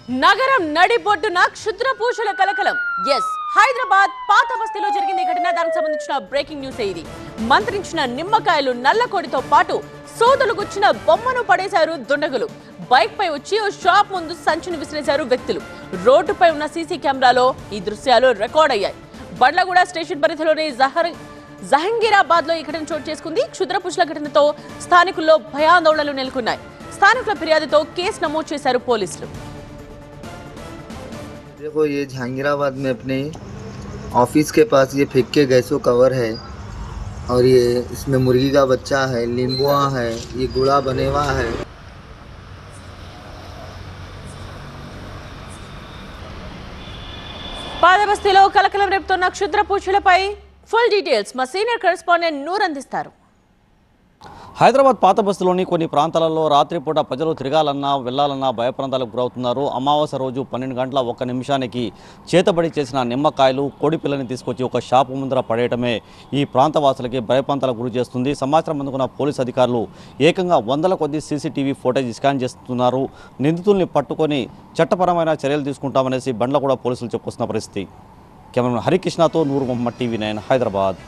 నగరం నడిబొడ్డున క్షుద్రపూషల కలకలం. ఎస్, హైదరాబాద్ పాత బస్తీలో జరిగింది ఘటన. దానికి సంబంధించిన బ్రేకింగ్ న్యూస్ ఇది. మంత్రించిన నిమ్మకాయలు నల్లకోడితో పాటు సోదలు గుచ్చిన బొమ్మను పడేశారు దుండగులు. బైక్ పై వచ్చి ఓ షాప్ ముందు సంచిని విసిరేశారు వ్యక్తులు. రోడ్డుపై ఉన్న సీసీ కెమెరాలో ఈ దృశ్యాలు రికార్డ్ అయ్యాయి. బండ్లగూడ స్టేషన్ పరిధిలోని జహంగీరాబాద్ లో ఈ ఘటన చోటు చేసుకుంది. క్షుద్రపూషల ఘటనతో స్థానికుల్లో భయాందోళనలు నెలకొన్నాయి. స్థానికుల ఫిర్యాదుతో కేసు నమోదు చేశారు పోలీసులు. देखो, ये जहांगीराबाद में अपने ऑफिस के पास ये फेंक के गैसों कवर है और ये इसमें मुर्गी का बच्चा है, नींबुआ है, ये गुड़ा बनेवा है। పాదబస్తీలో కలకలం రేపుతున్న క్షుద్రపూషలపై ఫుల్ డీటెయిల్స్ మా సీనియర్ కరెస్పాండెంట్ నూర్ అందిస్తారు. హైదరాబాద్ పాత బస్తీలోని కొన్ని ప్రాంతాలలో రాత్రిపూట ప్రజలు తిరగాలన్నా వెళ్లాలన్నా భయప్రాంతాలకు గురవుతున్నారు. అమావాస్య రోజు 12 గంటల 1 నిమిషానికి చేతబడి చేసిన నిమ్మకాయలు కోడిపిల్లని తీసుకొచ్చి ఒక షాపు ముందర పడేయటమే ఈ ప్రాంతవాసులకి భయప్రాంతాలకు గురి చేస్తుంది. సమాచారం అందుకున్న పోలీసు అధికారులు ఏకంగా వందల కొద్ది సీసీటీవీ ఫుటేజ్ స్కాన్ చేస్తున్నారు. నిందితుల్ని పట్టుకొని చట్టపరమైన చర్యలు తీసుకుంటామనేసి బండ్లగూడ పోలీసులు చెప్పుకొస్తున్న పరిస్థితి. కెమెరామెన్ హరికృష్ణతో నూర్ మొహమ్మద్, టీవీ 9 హైదరాబాద్.